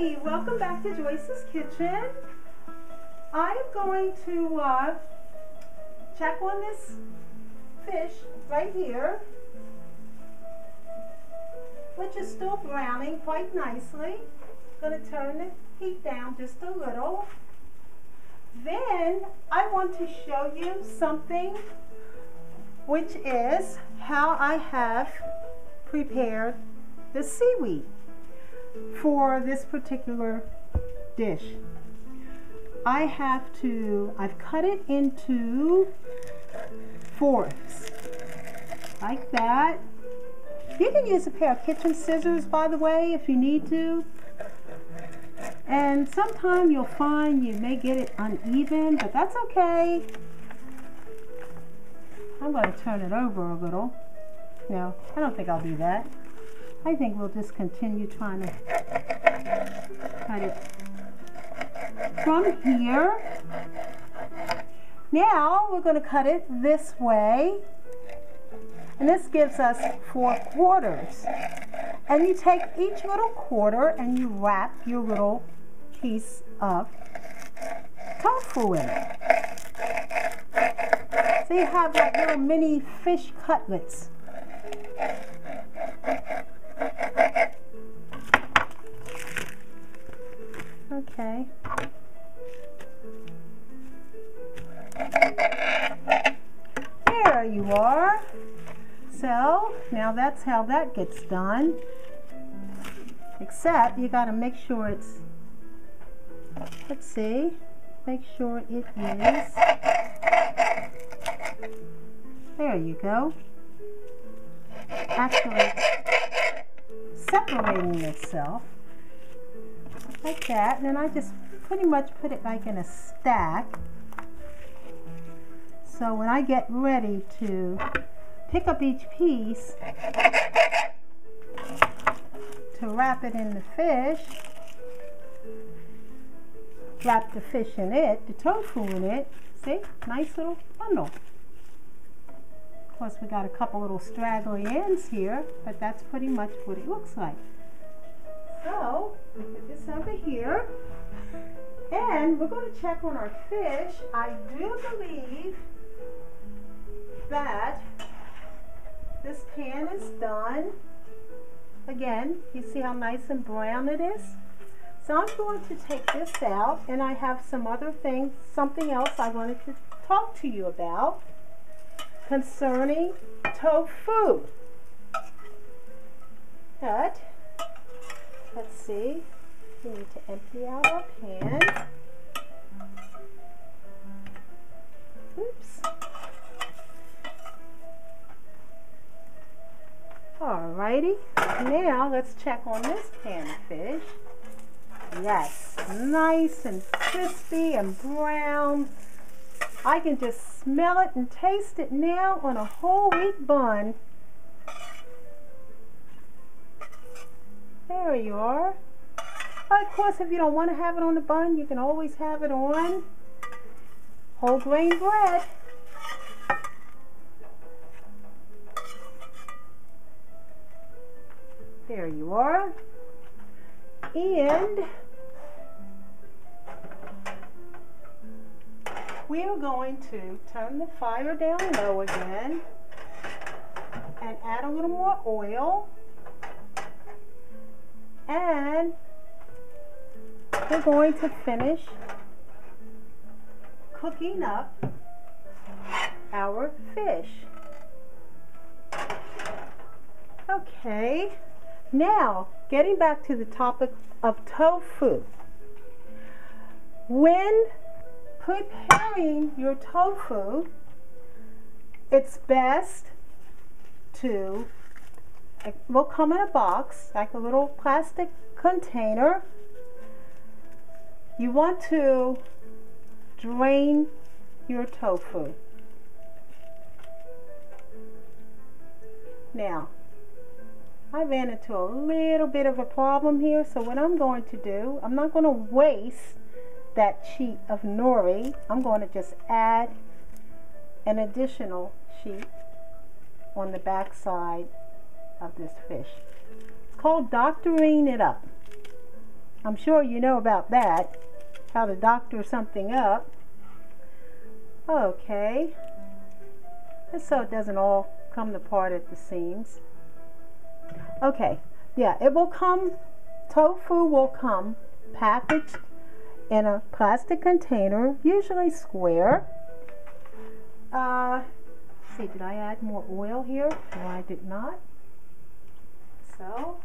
Hi, welcome back to Joyce's Kitchen. I'm going to check on this fish right here, which is still browning quite nicely. Going to turn the heat down just a little. Then I want to show you something, which is how I have prepared the seaweed for this particular dish. I've cut it into fourths like that. You can use a pair of kitchen scissors, by the way, if you need to. And sometime you'll find you may get it uneven, but that's okay. I'm going to turn it over a little. No, I don't think I'll do that. I think we'll just continue trying to cut it from here. Now we're going to cut it this way, and this gives us 4 quarters. And you take each little quarter and you wrap your little piece of tofu in it. So you have like little mini fish cutlets. Okay. There you are. So now that's how that gets done. Except you got to make sure it's, let's see, make sure it is, there you go, actually separating itself like that. And then I just pretty much put it like in a stack. So when I get ready to pick up each piece to wrap it in the fish, wrap the fish in it, the tofu in it, see, nice little bundle. Of course, we got a couple little straggly ends here, but that's pretty much what it looks like. So, we put this over here, and we're going to check on our fish. I do believe that this pan is done. Again, you see how nice and brown it is? So I'm going to take this out, and I have some other things, something else I wanted to talk to you about concerning tofu. But, let's see, we need to empty out our pan. Oops. Alrighty, now let's check on this pan of fish. Yes, nice and crispy and brown. I can just smell it and taste it now on a whole wheat bun. There you are. Of course, if you don't want to have it on the bun, you can always have it on whole grain bread. There you are. And we are going to turn the fire down low again and add a little more oil. And we're going to finish cooking up our fish. Okay. Now, getting back to the topic of tofu. When preparing your tofu, it's best to, it will come in a box, like a little plastic container. You want to drain your tofu. Now, I ran into a little bit of a problem here, so what I'm going to do, I'm not going to waste that sheet of nori. I'm going to just add an additional sheet on the back side of this fish. It's called doctoring it up. I'm sure you know about that, how to doctor something up. Okay, just so it doesn't all come apart at the seams. Okay, yeah, it will come, tofu will come packaged in a plastic container, usually square. Let's see, did I add more oil here? No, I did not. So,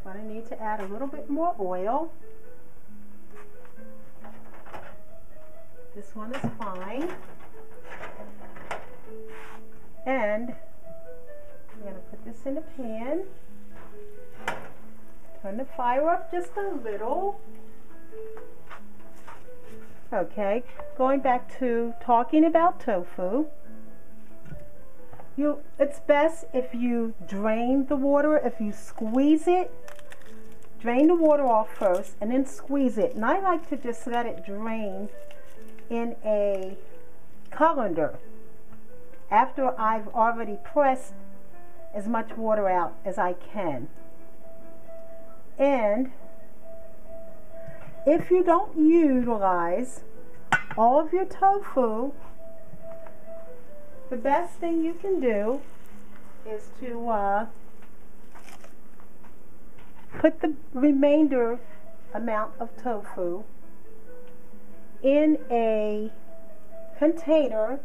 I'm going to need to add a little bit more oil. This one is fine. And I'm going to put this in a pan. Turn the fire up just a little. Okay, going back to talking about tofu. It's best if you drain the water, if you squeeze it. Drain the water off first and then squeeze it. And I like to just let it drain in a colander after I've already pressed as much water out as I can. And if you don't utilize all of your tofu, the best thing you can do is to put the remainder amount of tofu in a container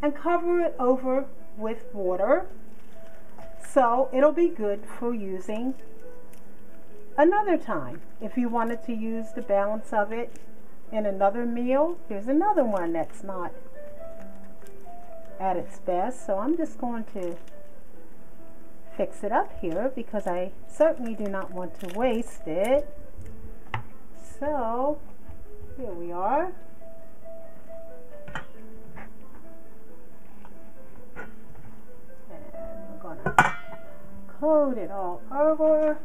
and cover it over with water, so it'll be good for using another time. If you wanted to use the balance of it in another meal, here's another one that's not at its best. So I'm just going to fix it up here because I certainly do not want to waste it. So here we are. And we're going to coat it all over.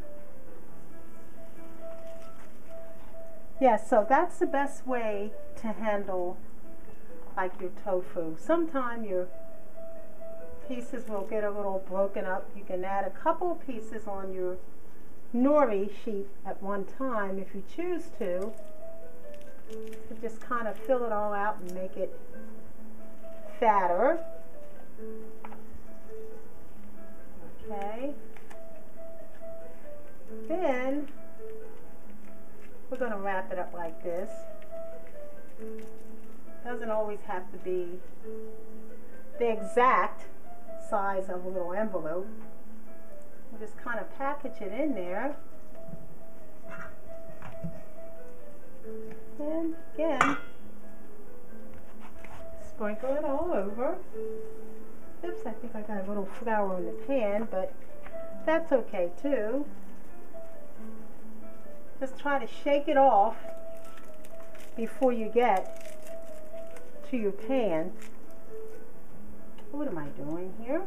Yeah, so that's the best way to handle like your tofu. Sometimes your pieces will get a little broken up. You can add a couple of pieces on your nori sheet at one time if you choose to. Just kind of fill it all out and make it fatter. Okay. Then we're going to wrap it up like this. Doesn't always have to be the exact size of a little envelope. We'll just kind of package it in there. And again, sprinkle it all over. Oops, I think I got a little flour in the pan, but that's okay too. Just try to shake it off before you get to your pan. What am I doing here?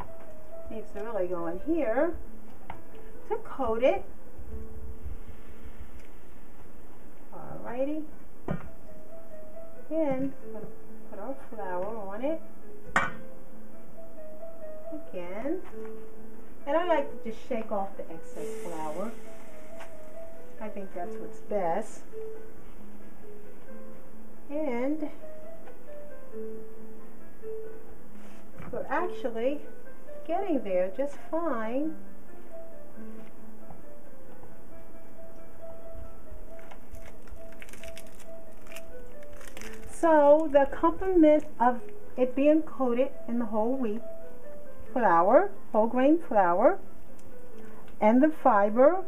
Needs to really go in here to coat it. Alrighty. Then I'm going to put our flour on it again. And I like to just shake off the excess flour. I think that's what's best. And we're actually getting there just fine. So the accompaniment of it being coated in the whole wheat flour, whole grain flour, and the fiber,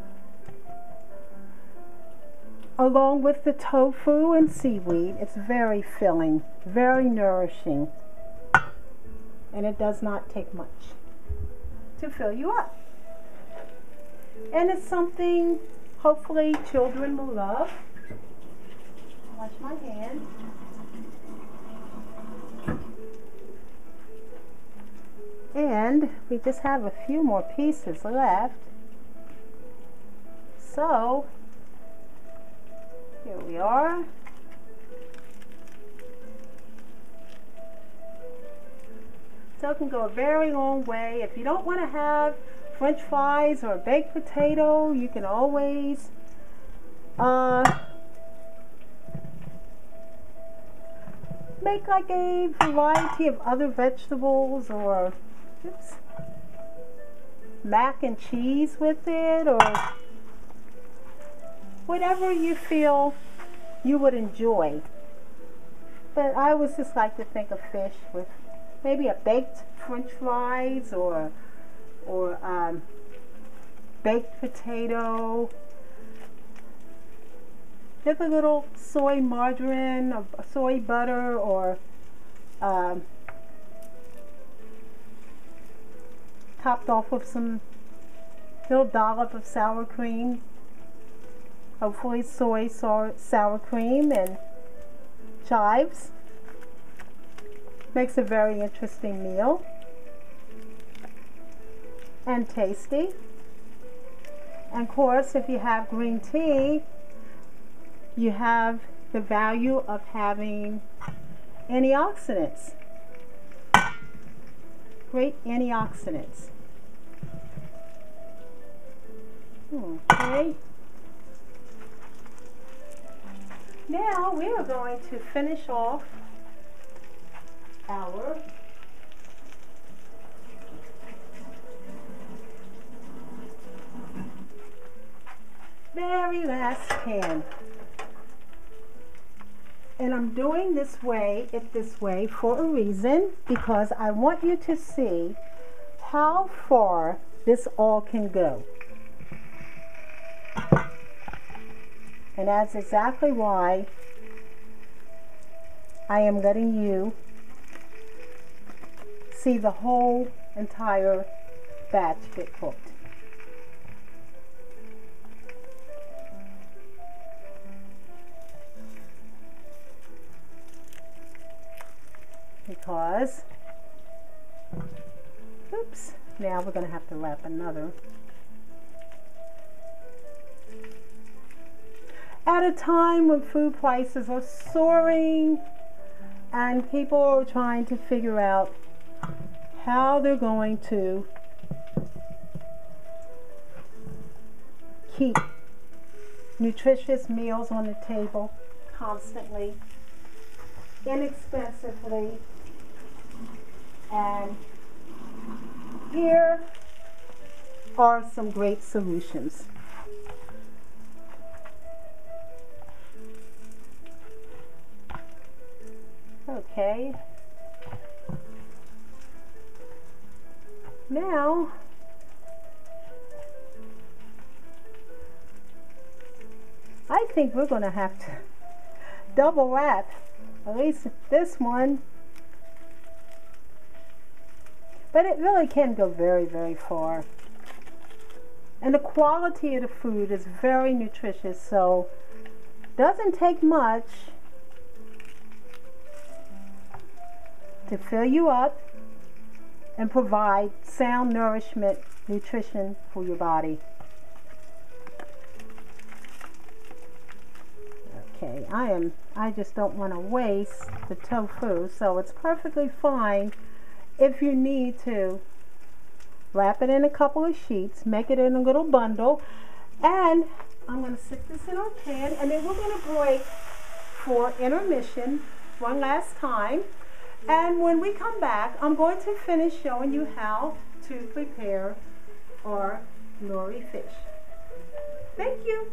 along with the tofu and seaweed, it's very filling, very nourishing, and it does not take much to fill you up. And it's something hopefully children will love. Wash my hands. And we just have a few more pieces left. So here we are. So it can go a very long way. If you don't want to have French fries or baked potato, you can always make like a variety of other vegetables, or oops, mac and cheese with it, or whatever you feel you would enjoy. But I always just like to think of fish with maybe a baked French fries, or baked potato with a little soy margarine or soy butter, or topped off with some little dollop of sour cream, hopefully soy sour cream, and chives. Makes a very interesting meal and tasty. And of course, if you have green tea, you have the value of having antioxidants. Great antioxidants. Okay. Now we are going to finish off our very last pan. And I'm doing this way for a reason, because I want you to see how far this all can go. And that's exactly why I am letting you see the whole entire batch get cooked. Because, oops, now we're going to have to wrap another. At a time when food prices are soaring and people are trying to figure out how they're going to keep nutritious meals on the table constantly, inexpensively, and here are some great solutions. Okay. Now, I think we're going to have to double wrap, at least this one. But it really can go very, very far. And the quality of the food is very nutritious, so it doesn't take much to fill you up and provide sound nourishment, nutrition for your body. Okay, I just don't want to waste the tofu, so it's perfectly fine if you need to wrap it in a couple of sheets, make it in a little bundle, and I'm going to stick this in our pan, and then we're going to break for intermission one last time. And when we come back, I'm going to finish showing you how to prepare our nori fish. Thank you.